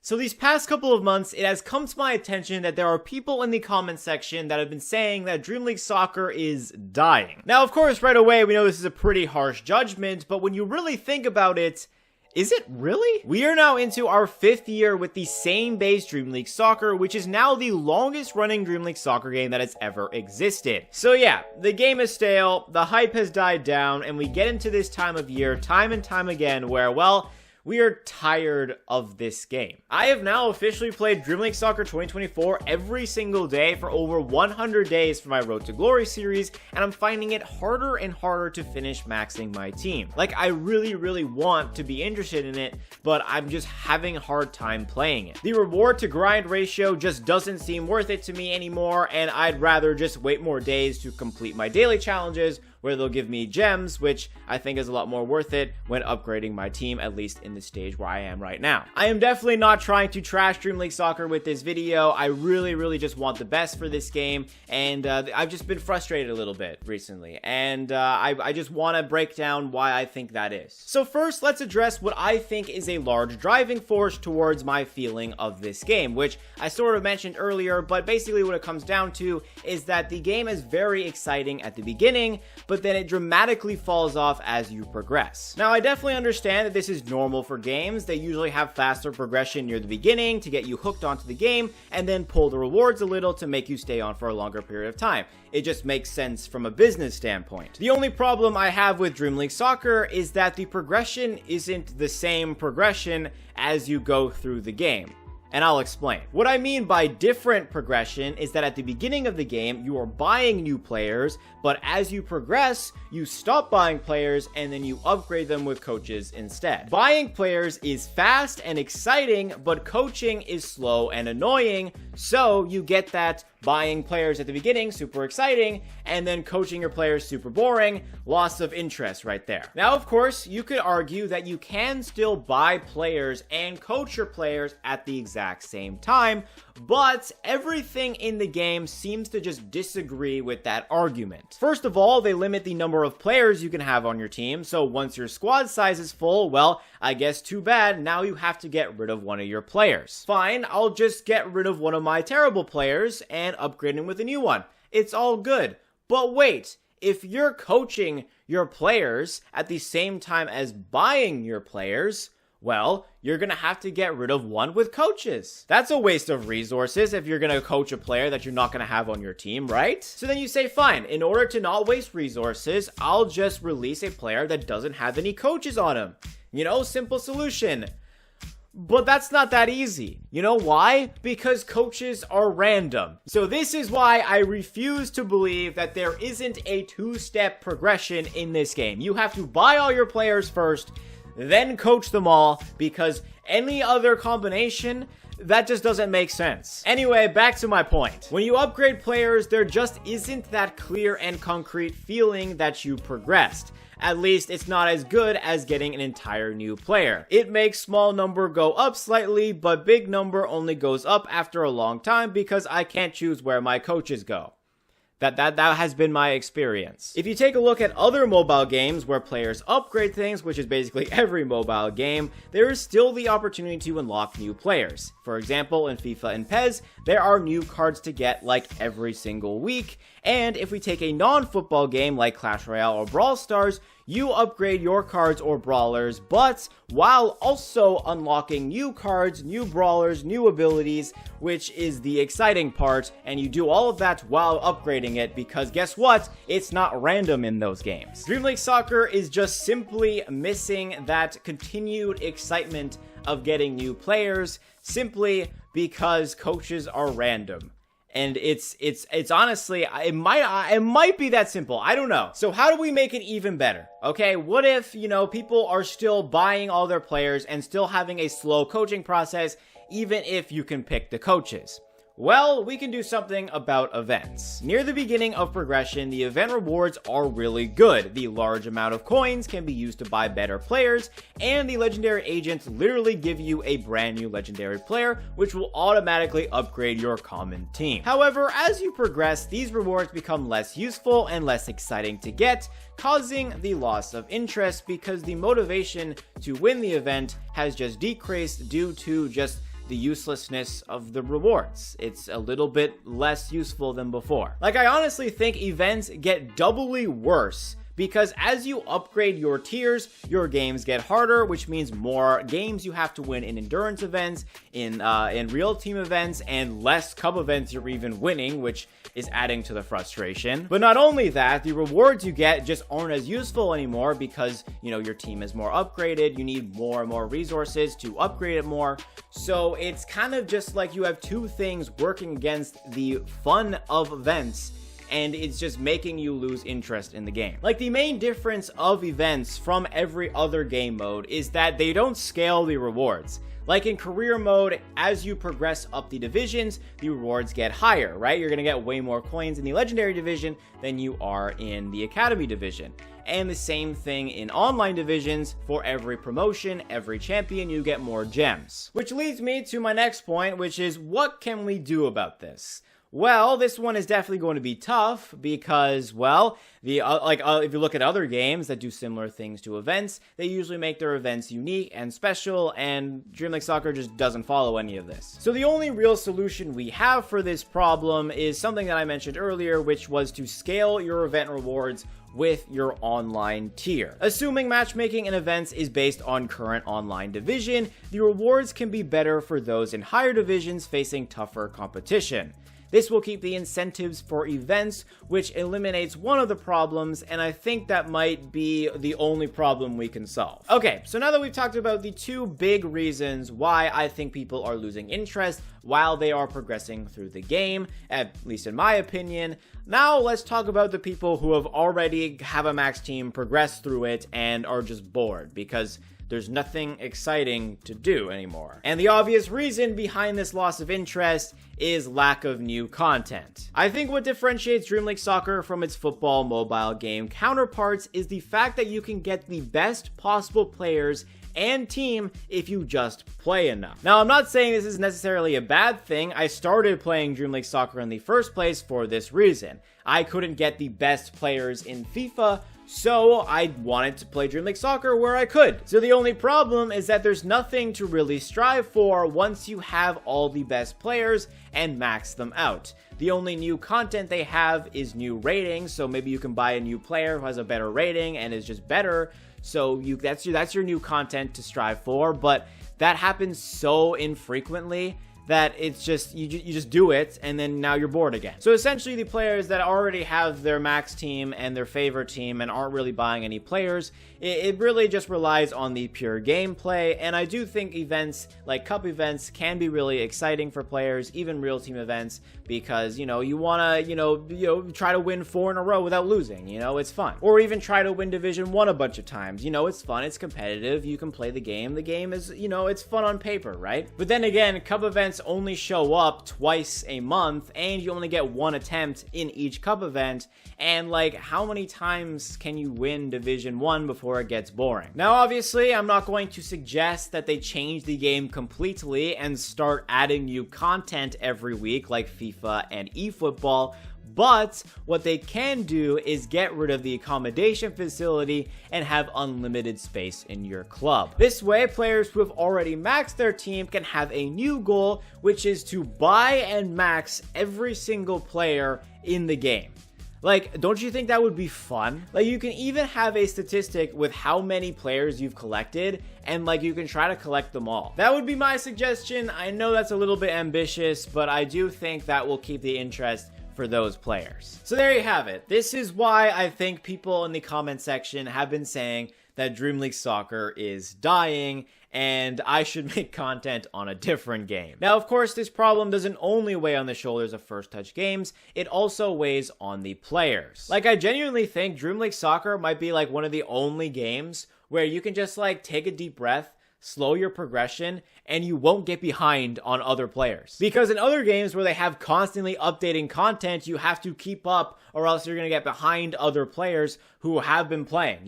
So these past couple of months, it has come to my attention that there are people in the comment section that have been saying that Dream League Soccer is dying. Now, of course, right away, we know this is a pretty harsh judgment, but when you really think about it, is it really? We are now into our 5th year with the same base Dream League Soccer, which is now the longest running Dream League Soccer game that has ever existed. So yeah, the game is stale, the hype has died down, and we get into this time of year time and time again where, well, we are tired of this game. I have now officially played Dream League Soccer 2024 every single day for over 100 days for my Road to Glory series, and I'm finding it harder and harder to finish maxing my team. Like, I really want to be interested in it, but I'm just having a hard time playing it. The reward to grind ratio just doesn't seem worth it to me anymore, and I'd rather just wait more days to complete my daily challenges, where they'll give me gems, which I think is a lot more worth it when upgrading my team, at least in the stage where I am right now. I am definitely not trying to trash Dream League Soccer with this video. I really just want the best for this game, and I've just been frustrated a little bit recently, and I just want to break down why I think that is. So first, let's address what I think is a large driving force towards my feeling of this game, which I sort of mentioned earlier, but basically what it comes down to is that the game is very exciting at the beginning, but then it dramatically falls off as you progress. Now, I definitely understand that this is normal for games. They usually have faster progression near the beginning to get you hooked onto the game, and then pull the rewards a little to make you stay on for a longer period of time. It just makes sense from a business standpoint. The only problem I have with Dream League Soccer is that the progression isn't the same progression as you go through the game. And I'll explain. What I mean by different progression is that at the beginning of the game, you are buying new players, but as you progress, you stop buying players and then you upgrade them with coaches instead. Buying players is fast and exciting, but coaching is slow and annoying, so you get that buying players at the beginning, super exciting, and then coaching your players, super boring, loss of interest right there. Now, of course, you could argue that you can still buy players and coach your players at the exact same time, but everything in the game seems to just disagree with that argument. First of all, they limit the number of players you can have on your team, so once your squad size is full, well, I guess too bad, now you have to get rid of one of your players. Fine, I'll just get rid of one of my terrible players and upgrade him with a new one. It's all good. But wait, if you're coaching your players at the same time as buying your players, well, you're going to have to get rid of one with coaches. That's a waste of resources if you're going to coach a player that you're not going to have on your team, right? So then you say, fine, in order to not waste resources, I'll just release a player that doesn't have any coaches on him. You know, simple solution. But that's not that easy. You know why? Because coaches are random. So this is why I refuse to believe that there isn't a two-step progression in this game. You have to buy all your players first, then coach them all, because any other combination, that just doesn't make sense. Anyway, back to my point. When you upgrade players, there just isn't that clear and concrete feeling that you progressed. At least it's not as good as getting an entire new player. It makes small number go up slightly, but big number only goes up after a long time because I can't choose where my coaches go. That has been my experience. If you take a look at other mobile games where players upgrade things, which is basically every mobile game, there is still the opportunity to unlock new players. For example, in FIFA and PES, there are new cards to get like every single week. And if we take a non-football game like Clash Royale or Brawl Stars, you upgrade your cards or brawlers, but while also unlocking new cards, new brawlers, new abilities, which is the exciting part, and you do all of that while upgrading it, because guess what? It's not random in those games. Dream League Soccer is just simply missing that continued excitement of getting new players, simply because coaches are random. And it's honestly, it might be that simple. I don't know. So how do we make it even better? Okay, what if, you know, people are still buying all their players and still having a slow coaching process, even if you can pick the coaches? Well, we can do something about events. Near the beginning of progression, the event rewards are really good. The large amount of coins can be used to buy better players, and the legendary agents literally give you a brand new legendary player, which will automatically upgrade your common team. However, as you progress, these rewards become less useful and less exciting to get, causing the loss of interest because the motivation to win the event has just decreased due to just the uselessness of the rewards. It's a little bit less useful than before. Like, I honestly think events get doubly worse because as you upgrade your tiers, your games get harder, which means more games you have to win in endurance events, in real team events, and less cup events you're even winning, which is adding to the frustration. But not only that, the rewards you get just aren't as useful anymore because, your team is more upgraded, you need more and more resources to upgrade it more. So it's kind of just like you have two things working against the fun of events, and it's just making you lose interest in the game. Like, the main difference of events from every other game mode is that they don't scale the rewards. Like in career mode, as you progress up the divisions, the rewards get higher, right? You're gonna get way more coins in the legendary division than you are in the academy division. And the same thing in online divisions. For every promotion, every champion, you get more gems. Which leads me to my next point, which is, what can we do about this? Well, this one is definitely going to be tough because, well, if you look at other games that do similar things to events, they usually make their events unique and special, and Dream League Soccer just doesn't follow any of this. So the only real solution we have for this problem is something that I mentioned earlier, which was to scale your event rewards with your online tier. Assuming matchmaking in events is based on current online division, the rewards can be better for those in higher divisions facing tougher competition. This will keep the incentives for events, which eliminates one of the problems, and I think that might be the only problem we can solve. Okay, so now that we've talked about the two big reasons why I think people are losing interest while they are progressing through the game, at least in my opinion, now let's talk about the people who already have a max team, progress through it, and are just bored, because there's nothing exciting to do anymore. And the obvious reason behind this loss of interest is lack of new content. I think what differentiates Dream League Soccer from its football mobile game counterparts is the fact that you can get the best possible players and team if you just play enough. Now, I'm not saying this is necessarily a bad thing. I started playing Dream League Soccer in the first place for this reason. I couldn't get the best players in FIFA, so I wanted to play Dream League Soccer where I could. So the only problem is that there's nothing to really strive for once you have all the best players and max them out. The only new content they have is new ratings, so maybe you can buy a new player who has a better rating and is just better. So that's your new content to strive for, but that happens so infrequently that it's just, you just do it, and then now you're bored again. So essentially, the players that already have their max team and their favorite team and aren't really buying any players, it really just relies on the pure gameplay, and I do think events like cup events can be really exciting for players, even real team events, because, you want to, try to win 4 in a row without losing, it's fun. Or even try to win Division 1 a bunch of times, it's fun, it's competitive, you can play the game is, it's fun on paper, right? But then again, cup events only show up twice a month, and you only get one attempt in each cup event, and how many times can you win Division 1 before it gets boring? Now, obviously, I'm not going to suggest that they change the game completely and start adding new content every week like FIFA and eFootball, but what they can do is get rid of the accommodation facility and have unlimited space in your club. This way, players who have already maxed their team can have a new goal, which is to buy and max every single player in the game. Don't you think that would be fun? You can even have a statistic with how many players you've collected, and you can try to collect them all. That would be my suggestion. I know that's a little bit ambitious, but I do think that will keep the interest for those players. So there you have it. This is why I think people in the comment section have been saying that Dream League Soccer is dying and I should make content on a different game. Now, of course, this problem doesn't only weigh on the shoulders of first touch games, it also weighs on the players. I genuinely think Dream League Soccer might be one of the only games where you can just take a deep breath, slow your progression, and you won't get behind on other players. Because in other games where they have constantly updating content, you have to keep up or else you're going to get behind other players who have been playing,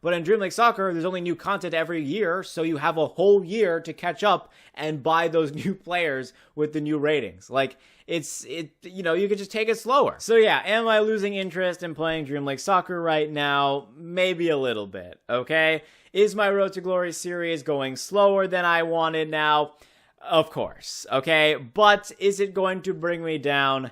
But in Dream League Soccer, there's only new content every year, so you have a whole year to catch up and buy those new players with the new ratings. You could just take it slower. So yeah, am I losing interest in playing Dream League Soccer right now? Maybe a little bit, okay? Is my Road to Glory series going slower than I wanted now? Of course, okay? But is it going to bring me down?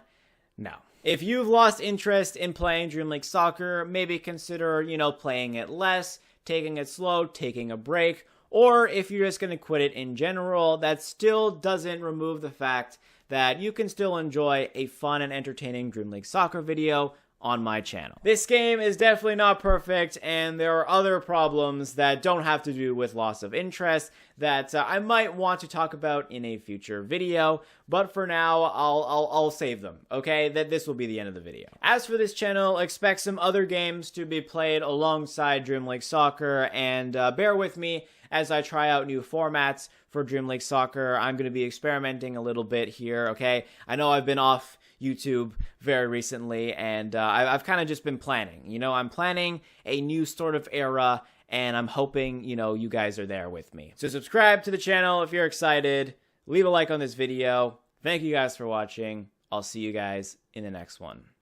No. If you've lost interest in playing Dream League Soccer, maybe consider, playing it less, taking it slow, taking a break, or if you're just going to quit it in general, that still doesn't remove the fact that you can still enjoy a fun and entertaining Dream League Soccer video on my channel. This game is definitely not perfect, and there are other problems that don't have to do with loss of interest that I might want to talk about in a future video, but for now, I'll save them, okay? That this will be the end of the video. As for this channel, expect some other games to be played alongside Dream League Soccer, and bear with me as I try out new formats for Dream League Soccer. I'm going to be experimenting a little bit here, okay? I know I've been off YouTube very recently, and I've kind of just been planning. I'm planning a new sort of era, and I'm hoping, you guys are there with me. So subscribe to the channel if you're excited. Leave a like on this video. Thank you guys for watching. I'll see you guys in the next one.